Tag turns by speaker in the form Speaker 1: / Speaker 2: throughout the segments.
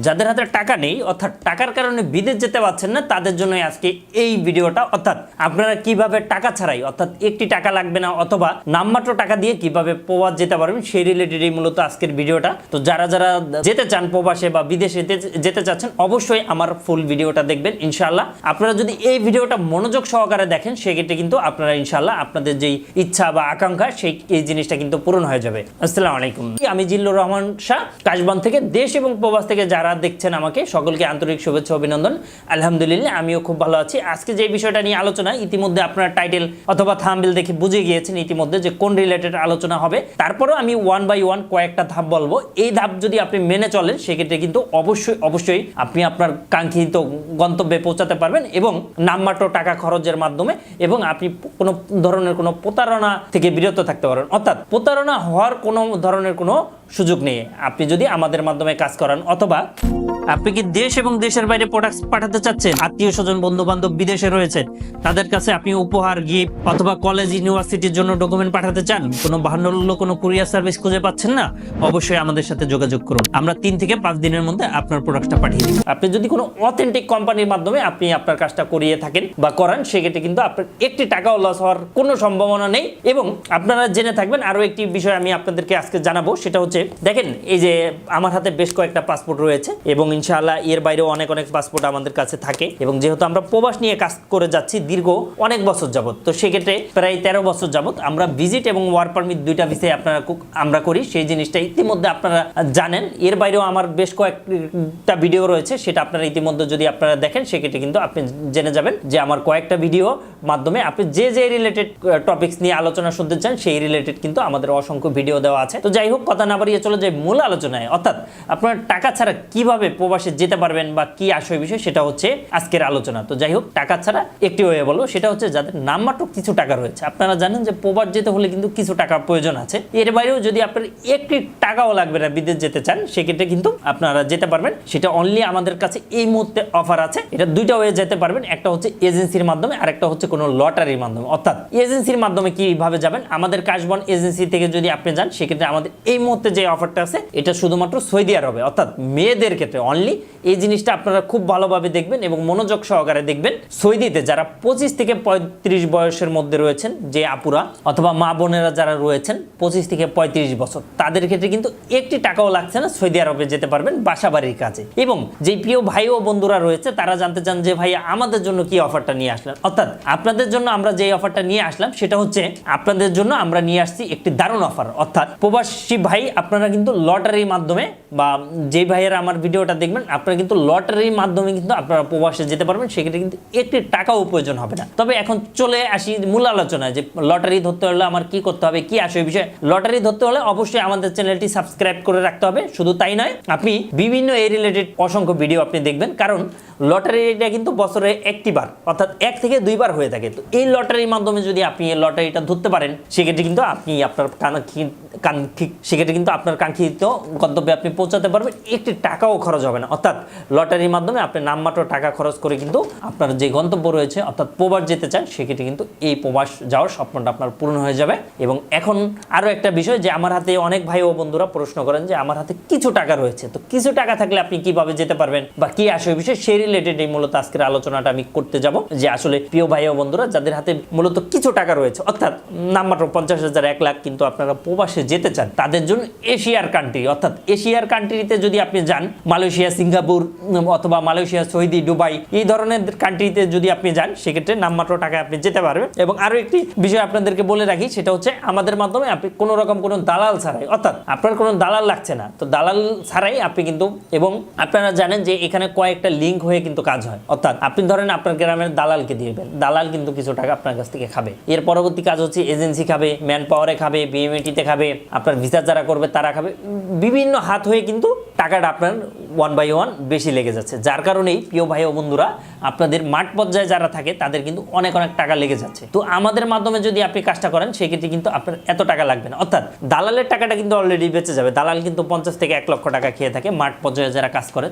Speaker 1: যাদের হাতে টাকা নেই অর্থাৎ টাকার কারণে বিদেশ যেতে পারছেন না তাদের জন্য আজকে এই ভিডিওটা, অর্থাৎ আপনারা কিভাবে টাকা ছাড়াই অর্থাৎ একটি টাকা লাগবে না অথবা নামমাত্র টাকা দিয়ে কিভাবে প্রবাস যেতে পারবেন সেই রিলেটেডই মূলত আজকের ভিডিওটা। তো যারা যারা যেতে চান প্রবাসে বা বিদেশে যেতে চাচ্ছেন অবশ্যই আমার ফুল ভিডিওটা দেখবেন ইনশাআল্লাহ। আপনারা যদি এই ভিডিওটা মনোযোগ সহকারে দেখেন সেক্ষেত্রে কিন্তু আপনারা ইনশাআল্লাহ আপনাদের যেই ইচ্ছা বা আকাঙ্ক্ষা সেই এই জিনিসটা কিন্তু পূরণ হয়ে যাবে। আসসালামু আলাইকুম, আমি জিল্লুর রহমান শাহ কাশবন থেকে। দেশ এবং প্রবাস থেকে যারা দেখছেন আমাকে সকলকে আন্তরিক শুভেচ্ছা অভিনন্দন। আলহামদুলিল্লাহ আমিও খুব ভালো আছি। আজকে যে বিষয়টা নিয়ে আলোচনা, ইতিমধ্যে আপনারা টাইটেল অথবা থাম্বনেল দেখে বুঝে গিয়েছেন ইতিমধ্যে যে কোন রিলেটেড আলোচনা হবে। তারপরেও আমি ওয়ান বাই ওয়ান কয়েকটা ধাপ বলবো। এই ধাপ যদি আপনি মেনে চলেন সেক্ষেত্রে কিন্তু অবশ্যই আপনি আপনার কাঙ্ক্ষিত গন্তব্যে পৌঁছাতে পারবেন এবং নামমাত্র টাকা খরচের মাধ্যমে, এবং আপনি কোনো ধরনের কোনো প্রতারণা থেকে বিরত থাকতে পারেন। অর্থাৎ প্রতারণা হওয়ার কোনো ধরনের কোনো সুযোগ নেই আপনি যদি আমাদের মাধ্যমে কাজ করান। অথবা আপনি কি দেশ এবং দেশের বাইরে প্রোডাক্ট পাঠাতে চাচ্ছেন, আত্মীয় স্বজন বন্ধু বান্ধব বিদেশে রয়েছেন, তাদের কাছে আপনি উপহার, গিফট অথবা কলেজ ইউনিভার্সিটির জন্য ডকুমেন্ট পাঠাতে চান, কোনো বাহান্ন কোনো কুরিয়ার সার্ভিস খুঁজে পাচ্ছেন না, অবশ্যই আমাদের সাথে যোগাযোগ করুন। আমরা 3 থেকে 5 দিনের মধ্যে আপনার প্রোডাক্টটা পাঠিয়ে দিই। আপনি যদি কোনো অথেন্টিক কোম্পানির মাধ্যমে আপনি আপনার কাজটা করিয়ে থাকেন বা করান সেক্ষেত্রে কিন্তু আপনার একটি টাকাও লস হওয়ার কোনো সম্ভাবনা নেই। এবং আপনারা জেনে থাকবেন আরও একটি বিষয় আমি আপনাদেরকে আজকে জানাবো, সেটা হচ্ছে দেখেন এই যে আমার হাতে বেশ কয়েকটা পাসপোর্ট রয়েছে এবং ইনশাআল্লাহ এর বাইরেও অনেক পাসপোর্ট আমাদের কাছে থাকে। এবং যেহেতু আমরা প্রবাস নিয়ে কাজ করে যাচ্ছি দীর্ঘ অনেক বছর যাবত, তো সেক্ষেত্রে প্রায় 13 বছর যাবত আমরা ভিজিট এবং ওয়ার্ক পারমিট দুইটা ভিসায় আমরা করি, সেই জিনিসটা ইতিমধ্যে আপনারা জানেন। এর বাইরেও আমার বেশ কয়েকটা ভিডিও রয়েছে, সেটা আপনারা ইতিমধ্যে যদি আপনারা দেখেন সেক্ষেত্রে কিন্তু আপনি জেনে যাবেন যে আমার কয়েকটা ভিডিও মাধ্যমে আপনি যে রিলেটেড টপিকস নিয়ে আলোচনা শুনতে চান সেই রিলেটেড কিন্তু আমাদের অসংখ্য ভিডিও দেওয়া আছে। তো যাই হোক, কথা না বাড়িয়ে চলে যাই মূল আলোচনায়। অর্থাৎ আপনার টাকা ছাড়া কিভাবে প্রবাসে যেতে পারবেন বা কি আসল বিষয় সেটা হচ্ছে আজকের আলোচনা। তো যাই হোক, টাকা ছাড়া একটি ওয়ে বলবো, সেটা হচ্ছে যাদের নামমাত্র কিছু টাকা রয়েছে। আপনারা জানেন যে প্রবাস যেতে হলে কিন্তু কিছু টাকার প্রয়োজন আছে। এর বাইরেও যদি আপনার একটি টাকাও লাগবে না বিদেশ যেতে চান সেক্ষেত্রে কিন্তু আপনারা যেতে পারবেন। সেটা অনলি আমাদের কাছে এই মুহূর্তে অফার আছে। এটা দুইটা ওয়ে যেতে পারবেন, একটা হচ্ছে এজেন্সির মাধ্যমে আর একটা হচ্ছে কোনো লটারির মাধ্যমে। অর্থাৎ এজেন্সির মাধ্যমে কিভাবে যাবেন, আমাদের কাশবন এজেন্সি থেকে যদি আপনি যান সেক্ষেত্রে আমাদের এই মুহূর্তে যে অফারটা আছে এটা শুধুমাত্র সৌদি আরবে, অর্থাৎ মেয়েদের ক্ষেত্রে অনলি। এই জিনিসটা আপনারা খুব ভালোভাবে দেখবেন এবং মনোযোগ সহকারে দেখবেন। সৌদিতে যারা 25 থেকে 35 বয়সের মধ্যে রয়েছেন, যে আপুরা অথবা মা বোনেরা যারা রয়েছেন 25 থেকে 35 বছর, তাদের ক্ষেত্রে কিন্তু একটি টাকাও লাগছে না, সৌদি আরবে যেতে পারবেন বাসাবাড়ির কাজে। এবং যে প্রিয় ভাই ও বন্ধুরা রয়েছে তারা জানতে চান যে ভাই আমাদের জন্য কি অফারটা নিয়ে আসলেন। অর্থাৎ আপনাদের জন্য আমরা যে অফারটা নিয়ে আসলাম সেটা হচ্ছে আপনাদের জন্য আমরা নিয়ে আসছি একটি দারুণ অফার। অর্থাৎ প্রবাসী ভাই আপনারা কিন্তু লটারির মাধ্যমে, বা যে ভাইয়েরা আমার ভিডিওটা দেখবেন আপনারা কিন্তু লটারির মাধ্যমে কিন্তু আপনারা প্রবাসে যেতে পারবেন, সেক্ষেত্রে কিন্তু একটি টাকাও প্রয়োজন হবে না। তবে এখন চলে আসি মূল আলোচনায় যে লটারি ধরতে হলে আমার কি করতে হবে, কি আসে বিষয়। লটারি ধরতে হলে অবশ্যই আমাদের চ্যানেলটি সাবস্ক্রাইব করে রাখতে হবে। শুধু তাই নয়, আপনি বিভিন্ন এই রিলেটেড অসংখ্য ভিডিও আপনি দেখবেন, কারণ লটারিটা কিন্তু বছরে একটি বার অর্থাৎ 1 থেকে 2 বার হয়ে থাকে। তো এই লটারির মাধ্যমে যদি আপনি এই লটারিটা ধরতে পারেন সেক্ষেত্রে কিন্তু আপনি আপনার সেক্ষেত্রে কিন্তু আপনার কাঙ্ক্ষিত গন্তব্যে আপনি পৌঁছাতে পারবেন, একটি টাকাও খরচ হবে না। অর্থাৎ লটারির মাধ্যমে আপনি নামমাত্র টাকা খরচ করে কিন্তু আপনার যে গন্তব্য রয়েছে অর্থাৎ প্রবাস যেতে চান সেক্ষেত্রে কিন্তু এই প্রবাস যাওয়ার স্বপ্নটা আপনার পূরণ হয়ে যাবে। এবং এখন আরও একটা বিষয় যে আমার হাতে অনেক ভাই ও বন্ধুরা প্রশ্ন করেন যে আমার হাতে কিছু টাকা রয়েছে, তো কিছু টাকা থাকলে আপনি কিভাবে যেতে পারবেন বা কি আসে বিষয়, সেই রিলেটেড এই মূলত আজকের আলোচনাটা আমি করতে যাব। যে আসলে প্রিয় ভাই ও বন্ধুরা যাদের হাতে মূলত কিছু টাকা রয়েছে অর্থাৎ নামমাত্র 50,000 1 লাখ কিন্তু আপনারা প্রবাসে যেতে চান, তাদের জন্য এশিয়ার কান্ট্রি অর্থাৎ এশিয়ার কান্ট্রিতে যদি আপনি যান, মালয়েশিয়া, সিঙ্গাপুর অথবা মালয়েশিয়া, সৌদি, দুবাই এই ধরনের কান্ট্রিতে যদি আপনি যান সেক্ষেত্রে নামমাত্র টাকায় আপনি যেতে পারবেন। এবং আরও একটি বিষয় আপনাদেরকে বলে রাখি, সেটা হচ্ছে আমাদের মাধ্যমে আপনি কোনো রকম কোনো দালাল ছাড়াই, অর্থাৎ আপনার কোনো দালাল লাগছে না, তো দালাল ছাড়াই আপনি কিন্তু, এবং আপনারা জানেন যে এখানে কয়েকটা লিঙ্ক হয়ে কিন্তু কাজ হয়। অর্থাৎ আপনি ধরেন আপনার গ্রামের দালালকে দিবেন, দালাল কিন্তু কিছু টাকা আপনার কাছ থেকে খাবে। এর পরবর্তী কাজ হচ্ছে এজেন্সি খাবে, ম্যান পাওয়ারে খাবে, বিএমএটিতে খাবে, আপনার ভিসা যারা করবে তারা খাবে, বিভিন্ন হাত হয়ে কিন্তু টাকাটা আপনার 1 বাই 1 বেশি লেগে যাচ্ছে। যার কারণেই প্রিয় ভাই ও বন্ধুরা আপনাদের মাঠ পর্যায়ে যারা থাকে তাদের কিন্তু অনেক টাকা লেগে যাচ্ছে। তো আমাদের মাধ্যমে যদি আপনি কাজটা করেন সেক্ষেত্রে কিন্তু আপনার এত টাকা লাগবে না। অর্থাৎ দালালের টাকাটা কিন্তু অলরেডি বেঁচে যাবে। দালাল কিন্তু 50 থেকে 1 লক্ষ টাকা খেয়ে থাকে, মাঠ পর্যায়ে যারা কাজ করে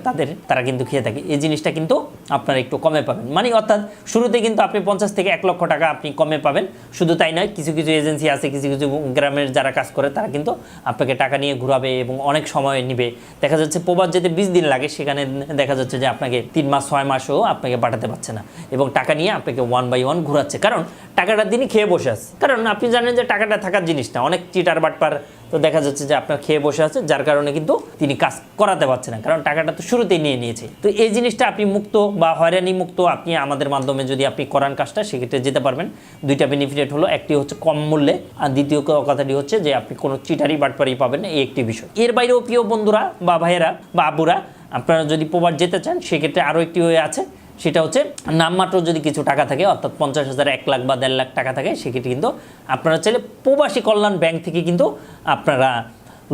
Speaker 1: তারা কিন্তু খেয়ে থাকে। এই জিনিসটা কিন্তু আপনারা একটু কমে পাবেন, মানে অর্থাৎ শুরুতে কিন্তু আপনি 50 থেকে 1 লক্ষ টাকা আপনি কমে পাবেন। শুধু তাই নয়, কিছু কিছু এজেন্সি আছে, কিছু কিছু গ্রামের যারা কাজ করে তারা কিন্তু আপনাকে টাকা নিয়ে ঘুরাবে এবং অনেক সময় নেবে। দেখা যাচ্ছে প্রবাস যেতে 20 দিন লাগে, সেখানে দেখা যাচ্ছে যে আপনাকে 3 মাস 6 মাসও আপনাকে পাঠাতে পারছে না এবং টাকা নিয়ে আপনাকে 1 বাই 1 ঘুরাচ্ছে, কারণ টাকাটা তিনি খেয়ে বসে আছে। কারণ আপনি জানেন যে টাকাটা থাকার জিনিস না, অনেক চিটার বাটপার তো দেখা যাচ্ছে যে আপনার খেয়ে বসে আছে, যার কারণে কিন্তু তিনি কাজ করাতে পারছে না, কারণ টাকাটা তো শুরুতেই নিয়ে নিয়েছে। তো এই জিনিসটা আপনি মুক্ত বা হয়রানি মুক্ত আপনি আমাদের মাধ্যমে যদি আপনি করান কাজটা, সেক্ষেত্রে যেতে পারবেন। দুইটা বেনিফিট হলো, একটি হচ্ছে কম মূল্যে, আর দ্বিতীয় কথাটি হচ্ছে যে আপনি কোনো চিটারি বাটপারি পাবেন না, এই একটি বিষয়। এর বাইরেও প্রিয় বন্ধুরা বা ভাইয়েরা বা আবুরা, আপনারা যদি প্রবাস যেতে চান সেক্ষেত্রে আরও একটি ওয়ে আছে, সেটা হচ্ছে নামমাত্র যদি কিছু টাকা থাকে, অর্থাৎ 50,000, 1 লাখ বা 1.5 লাখ টাকা থাকে, সেক্ষেত্রে কিন্তু আপনারা চাইলে প্রবাসী কল্যাণ ব্যাংক থেকে কিন্তু আপনারা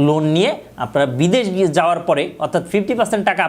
Speaker 1: লোন নিয়ে আপনারা বিদেশ গিয়ে যাওয়ার পরে অর্থাৎ 50% টাকা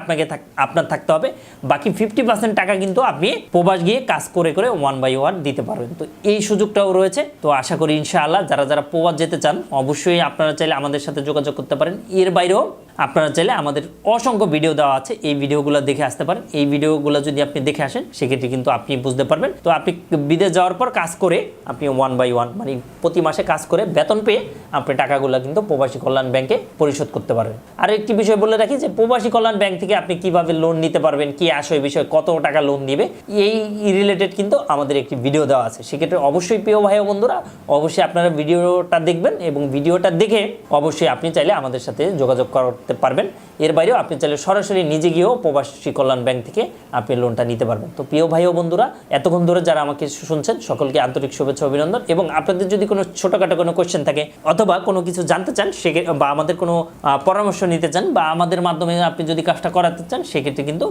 Speaker 1: আপনার থাকতে হবে, বাকি 50% টাকা কিন্তু আপনি প্রবাস গিয়ে কাজ করে করে 1 বাই 1 দিতে পারবেন। তো এই সুযোগটাও রয়েছে। তো আশা করি ইনশাআল্লাহ যারা প্রবাস যেতে চান অবশ্যই আপনারা চাইলে আমাদের সাথে যোগাযোগ করতে পারেন। এর বাইরেও আপনারা চাইলে আমাদের অসংখ্য ভিডিও দেওয়া আছে, এই ভিডিওগুলো দেখে আসতে পারেন। এই ভিডিওগুলো যদি আপনি দেখে আসেন সেক্ষেত্রে কিন্তু আপনি বুঝতে পারবেন। তো আপনি বিদেশ যাওয়ার পর কাজ করে আপনি 1 বাই 1 মানে প্রতি মাসে কাজ করে বেতন পেয়ে আপনি টাকাগুলো কিন্তু প্রবাসী কল্যাণ ব্যাংকে পরিশোধ করতে পারবেন। আর একটি বিষয় বলে রাখি যে প্রবাসী কল্যাণ ব্যাংক থেকে আপনি কিভাবে লোন নিতে পারবেন, কি আসে বিষয়, কত টাকা লোন দিবে, এই রিলেটেড কিন্তু আমাদের একটি ভিডিও দেওয়া আছে। সেক্ষেত্রে অবশ্যই প্রিয় ভাই ও বন্ধুরা, অবশ্যই আপনারা ভিডিওটা দেখবেন এবং ভিডিওটা দেখে অবশ্যই আপনি চাইলে আমাদের সাথে যোগাযোগ করতে পারবেন। এর বাইরেও আপনি চাইলে সরাসরি নিজে গিয়েও প্রবাসী কল্যাণ ব্যাংক থেকে আপনি লোনটা নিতে পারবেন। তো প্রিয় ভাই ও বন্ধুরা, এতক্ষণ ধরে যারা আমাকে শুনছেন সকলকে আন্তরিক শুভেচ্ছা অভিনন্দন। এবং আপনাদের যদি কোনো ছোটোখাটো কোনো কোয়েশ্চেন থাকে অথবা কোনো কিছু জানতে চান বা আমাদের কোনো পরামর্শ নিতে চান বা আমাদের মাধ্যমে আপনি যদি কাজটা করাতে চান, সেক্ষেত্রে কিন্তু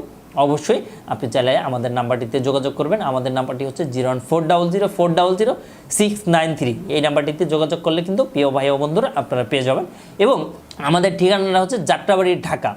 Speaker 1: অবশ্যই আপনি চাইলে আমাদের নাম্বারটিতে যোগাযোগ করবেন। আমাদের নাম্বারটি হচ্ছে 01400493693। এই নাম্বারটিতে যোগাযোগ করলে কিন্তু প্রিয় ভাই ও বন্ধুরা আপনারা পেয়ে যাবেন। এবং আমাদের ঠিকানাটা হচ্ছে যাত্রাবাড়ি, ঢাকা।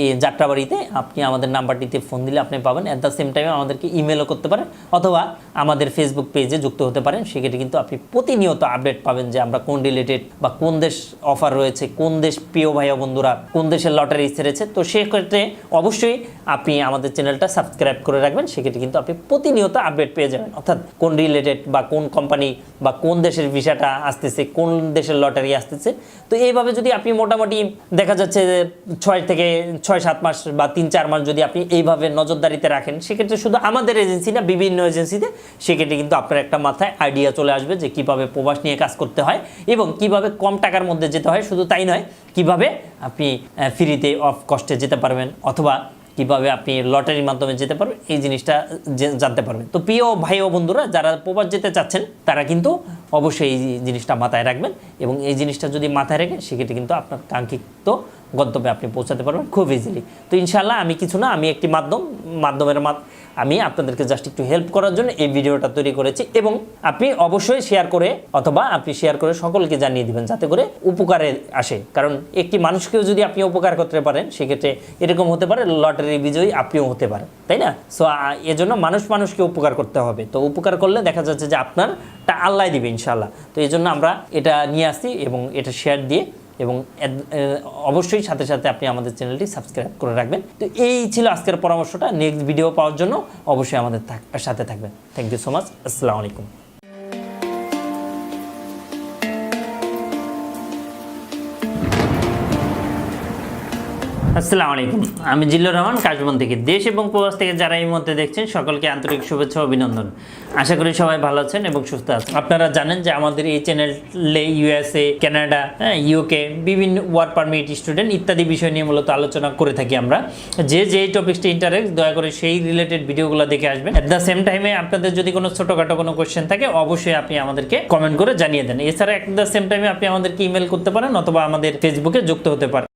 Speaker 1: এই যাত্রাবাড়িতে আপনি আমাদের নাম্বারটিতে ফোন দিলে আপনি পাবেন। অ্যাট দ্য সেম টাইমে আমাদেরকে ইমেলও করতে পারেন অথবা আমাদের ফেসবুক পেজে যুক্ত হতে পারেন। সেক্ষেত্রে কিন্তু আপনি প্রতিনিয়ত আপডেট পাবেন যে আমরা কোন রিলেটেড বা কোন দেশ অফার রয়েছে, কোন দেশ প্রিয় ভাই ও বন্ধুরা কোন দেশের লটারি ছেড়েছে। তো সেক্ষেত্রে অবশ্যই আপনি আমাদের চ্যানেলটা সাবস্ক্রাইব করে রাখবেন। সেক্ষেত্রে কিন্তু আপনি প্রতিনিয়ত আপডেট পেয়ে যাবেন, অর্থাৎ কোন রিলেটেড বা কোন কোম্পানি বা কোন দেশের ভিসাটা আসতেছে, কোন দেশের লটারি আসতেছে। তো এইভাবে যদি আপনি মোটামুটি দেখা যাচ্ছে 6 থেকে 7 মাস বা 3-4 মাস যদি আপনি এইভাবে নজরদারিতে রাখেন, সেক্ষেত্রে শুধু আমাদের এজেন্সি না, বিভিন্ন এজেন্সিতে, সেক্ষেত্রে কিন্তু আপনার একটা মাথায় আইডিয়া চলে আসবে যে কিভাবে প্রবাস নিয়ে কাজ করতে হয় এবং কিভাবে কম টাকার মধ্যে যেতে হয়। শুধু তাই নয়, কিভাবে আপনি ফ্রিতে অফ কস্টে যেতে পারবেন অথবা কিভাবে আপনি লটারির মাধ্যমে যেতে পারবেন, এই জিনিসটা জানতে পারবেন। তো প্রিয় ভাই ও বন্ধুরা, যারা প্রবাস যেতে চাচ্ছেন তারা কিন্তু অবশ্যই এই জিনিসটা মাথায় রাখবেন এবং এই জিনিসটা যদি মাথায় রাখেন সেক্ষেত্রে কিন্তু আপনার কাঙ্ক্ষিত গন্তব্যে আপনি পৌঁছাতে পারবেন খুব ইজিলি। তো ইনশাআল্লাহ আমি কিছু না, আমি একটি মাধ্যমের আমি আপনাদেরকে জাস্ট একটু হেল্প করার জন্য এই ভিডিওটা তৈরি করেছি এবং আপনি অবশ্যই শেয়ার করে অথবা আপনি শেয়ার করে সকলকে জানিয়ে দিবেন যাতে করে উপকারে আসে। কারণ একটি মানুষকেও যদি আপনি উপকার করতে পারেন, সেক্ষেত্রে এরকম হতে পারে লটারি বিজয়ী আপনিও হতে পারেন, তাই না? সো এজন্য মানুষকে উপকার করতে হবে। তো উপকার করলে দেখা যাচ্ছে যে আপনারটা আল্লাহ দিবে ইনশাআল্লাহ। তো এই জন্য আমরা এটা নিয়ে আসছি এবং এটা শেয়ার দিয়ে এবং অবশ্যই সাথে সাথে আপনি আমাদের চ্যানেলটি সাবস্ক্রাইব করে রাখবেন। তো এই ছিল আজকের পরামর্শটা। নেক্সট ভিডিও পাওয়ার জন্য অবশ্যই আমাদের সাথে থাকবেন। Thank you so much. আসসালামু আলাইকুম। আসসালামু আলাইকুম, আমি জিল্লুর রহমান কাশবন থেকে। দেশ এবং প্রবাস থেকে যারা এই মুহূর্তে দেখছেন সকলকে আন্তরিক শুভেচ্ছা অভিনন্দন। আশা করি সবাই ভালো আছেন এবং সুস্থ আছেন। আপনারা জানেন যে আমাদের এই চ্যানেলে USA, কানাডা, UK বিভিন্ন ওয়ার্ক পারমিট, স্টুডেন্ট ইত্যাদি বিষয় নিয়ে মূলত আলোচনা করে থাকি আমরা। যে টপিকসটি ইন্টারেস্ট, দয়া করে সেই রিলেটেড ভিডিওগুলো দেখে আসবেন। অ্যাট দ্য সেম টাইমে আপনাদের যদি কোনো ছোটোখাটো কোনো কোয়েশ্চেন থাকে অবশ্যই আপনি আমাদেরকে কমেন্ট করে জানিয়ে দেন। এছাড়া অ্যাট দ্য সেম টাইমে আপনি আমাদেরকে ইমেল করতে পারেন অথবা আমাদের ফেসবুকে যুক্ত হতে পারেন।